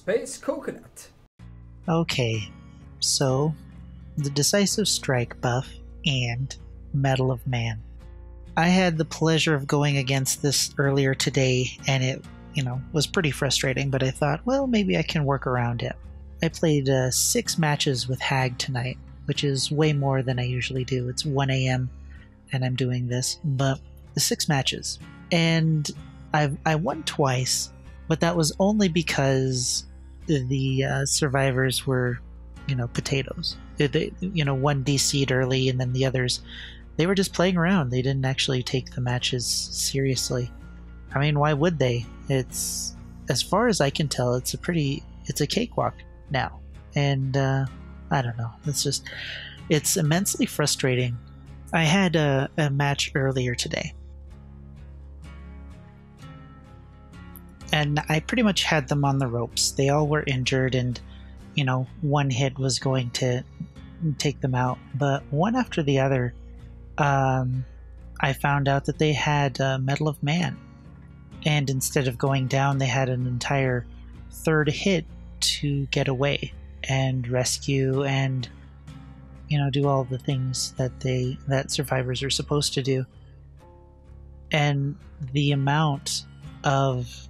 Space Coconut. Okay, so the Decisive Strike buff and Medal of Man. I had the pleasure of going against this earlier today, and it, was pretty frustrating, but I thought, well, maybe I can work around it. I played 6 matches with Hag tonight, which is way more than I usually do. It's 1 a.m. and I'm doing this, but the 6 matches. And I won twice, but that was only because the survivors were, potatoes. One DC'd early, and then the others, they were just playing around. They didn't actually take the matches seriously. I mean, why would they? It's, as far as I can tell, it's a cakewalk now. And I don't know. It's immensely frustrating. I had a match earlier today, and I pretty much had them on the ropes. They all were injured, and one hit was going to take them out. But one after the other, I found out that they had Medal of Man, and instead of going down, they had an entire third hit to get away and rescue and do all the things that survivors are supposed to do. And the amount of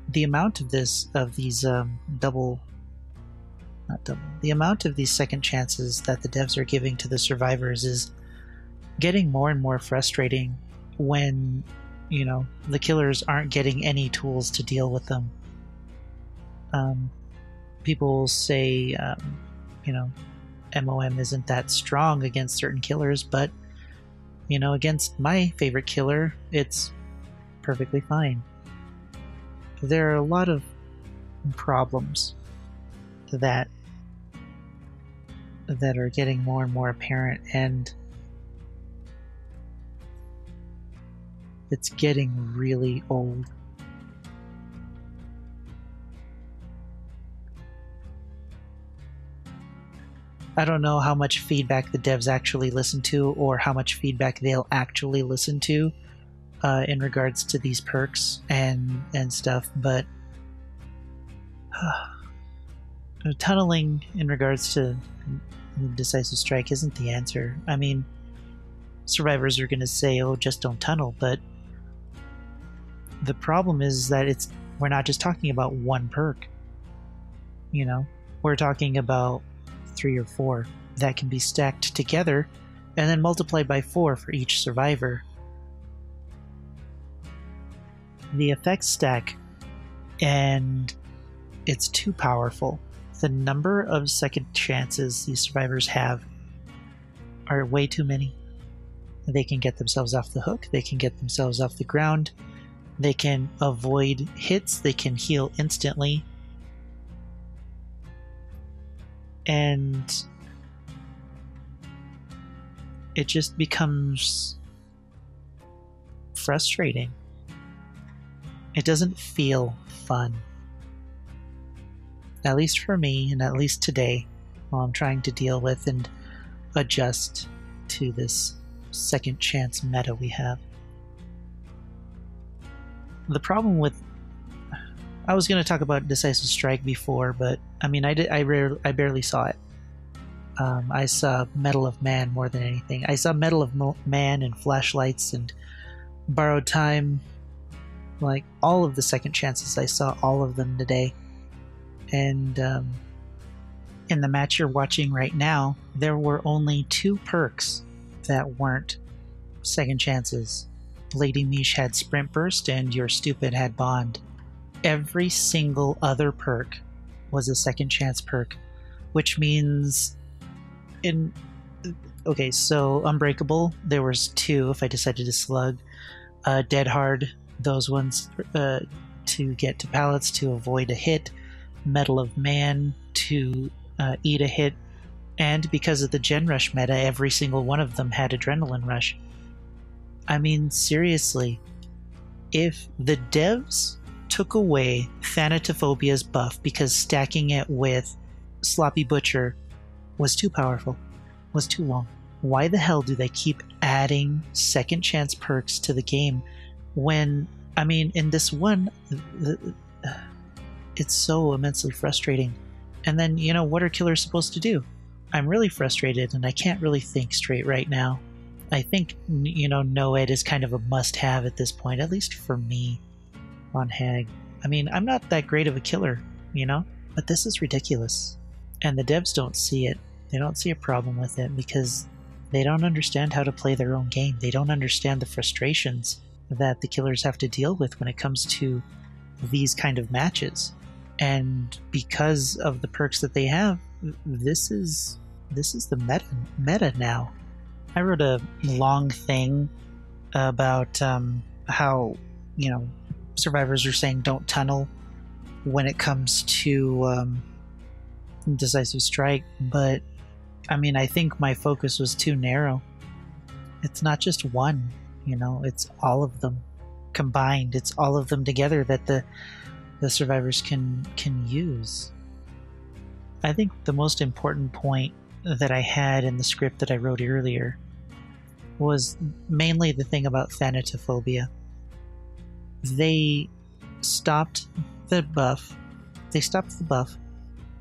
these second chances that the devs are giving to the survivors is getting more and more frustrating when the killers aren't getting any tools to deal with them. People say MOM isn't that strong against certain killers, but against my favorite killer, it's perfectly fine. There are a lot of problems that are getting more and more apparent, and it's getting really old. I don't know how much feedback the devs actually listen to, or how much feedback they'll actually listen to in regards to these perks and stuff, but tunneling in regards to Decisive Strike isn't the answer. I mean, survivors are going to say, oh, just don't tunnel, but the problem is that we're not just talking about one perk. We're talking about 3 or 4 that can be stacked together and then multiplied by 4 for each survivor. The effect stack, and it's too powerful. The number of second chances these survivors have are way too many. They can get themselves off the hook, they can get themselves off the ground, they can avoid hits, they can heal instantly, and it just becomes frustrating. It doesn't feel fun. At least for me, and at least today, while I'm trying to deal with and adjust to this second chance meta we have. The problem with... I was going to talk about Decisive Strike before, but I mean, I barely saw it. I saw Medal of Man more than anything. I saw Medal of Man and Flashlights and Borrowed Time. Like, all of the second chances, I saw all of them today. And in the match you're watching right now, there were only 2 perks that weren't second chances. Lady Mish had Sprint Burst, and You're Stupid had Bond. Every single other perk was a second chance perk, which means okay, so Unbreakable, there was 2 if I decided to slug. Dead Hard, those ones to get to pallets to avoid a hit. Medal of Man to eat a hit. And because of the Gen Rush meta, every single one of them had Adrenaline Rush. I mean, seriously, if the devs took away Thanatophobia's buff because stacking it with Sloppy Butcher was too powerful, was too long, why the hell do they keep adding second chance perks to the game when, I mean, in this one, it's so immensely frustrating. And then, what are killers supposed to do? I'm really frustrated and I can't really think straight right now. I think, NOED is kind of a must-have at this point, at least for me on Hag. I mean, I'm not that great of a killer, but this is ridiculous. And the devs don't see it. They don't see a problem with it because they don't understand how to play their own game. They don't understand the frustrations that the killers have to deal with when it comes to these kind of matches. And because of the perks that they have, this is the meta now. I wrote a long thing about how survivors are saying don't tunnel when it comes to Decisive Strike, but I mean, I think my focus was too narrow. It's not just one, it's all of them combined. It's all of them together that the survivors can use. I think the most important point that I had in the script that I wrote earlier was mainly the thing about Thanatophobia. They stopped the buff. They stopped the buff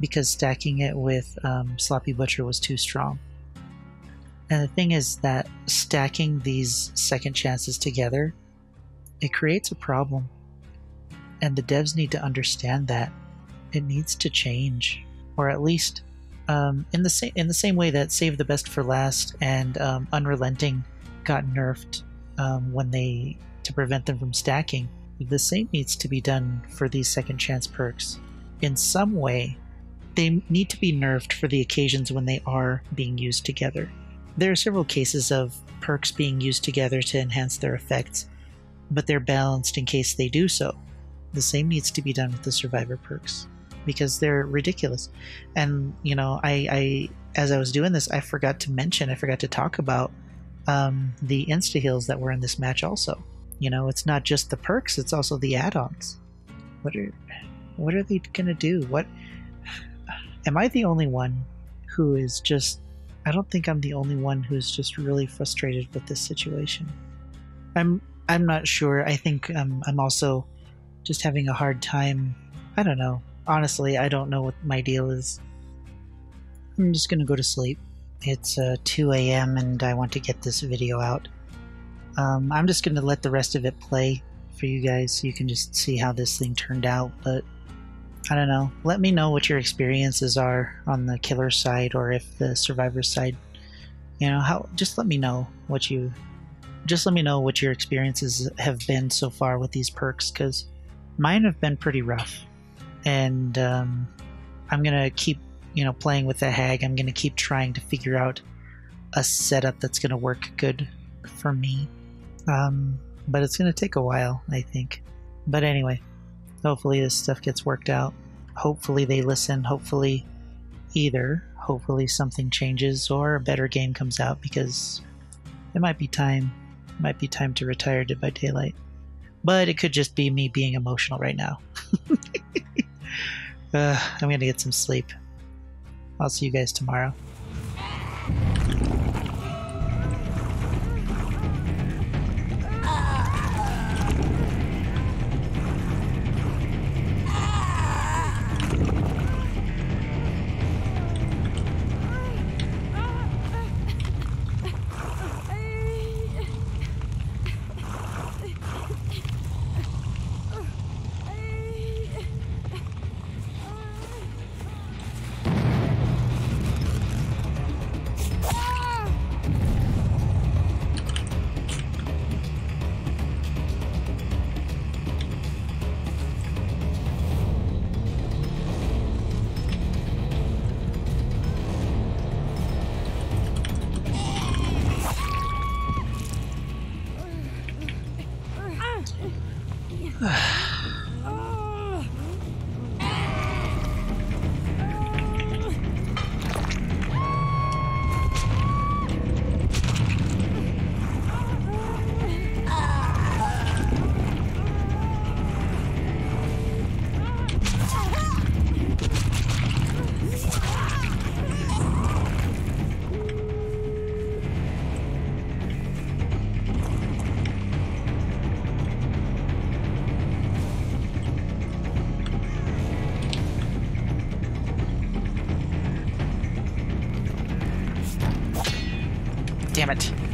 because stacking it with Sloppy Butcher was too strong. And the thing is that stacking these second chances together, it creates a problem. And the devs need to understand that. It needs to change. Or at least in the same way that Save the Best for Last and Unrelenting got nerfed to prevent them from stacking, the same needs to be done for these second chance perks. In some way, they need to be nerfed for the occasions when they are being used together. There are several cases of perks being used together to enhance their effects, but they're balanced in case they do so. The same needs to be done with the Survivor perks, because they're ridiculous. And, I as I was doing this, I forgot to talk about the insta-heals that were in this match also. It's not just the perks, it's also the add-ons. What are they gonna do? Am I the only one who is just... I don't think I'm the only one who's just really frustrated with this situation. I'm not sure. I think I'm also just having a hard time. I don't know. Honestly, I don't know what my deal is. I'm just gonna go to sleep. It's 2 a.m. and I want to get this video out. I'm just gonna let the rest of it play for you guys so you can just see how this thing turned out, but I don't know. Let me know what your experiences are on the killer side, or if the survivor side. Just let me know what your experiences have been so far with these perks, because mine have been pretty rough. And I'm gonna keep, playing with the Hag. I'm gonna keep trying to figure out a setup that's gonna work good for me. But it's gonna take a while, I think. But anyway. Hopefully this stuff gets worked out. Hopefully they listen. Hopefully something changes or a better game comes out, because it might be time to retire Dead by Daylight. But it could just be me being emotional right now. I'm gonna get some sleep. I'll see you guys tomorrow. Damn it.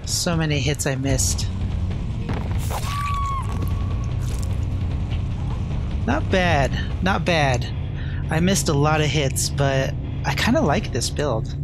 So many hits I missed. Not bad, not bad. I missed a lot of hits, but I kind of like this build.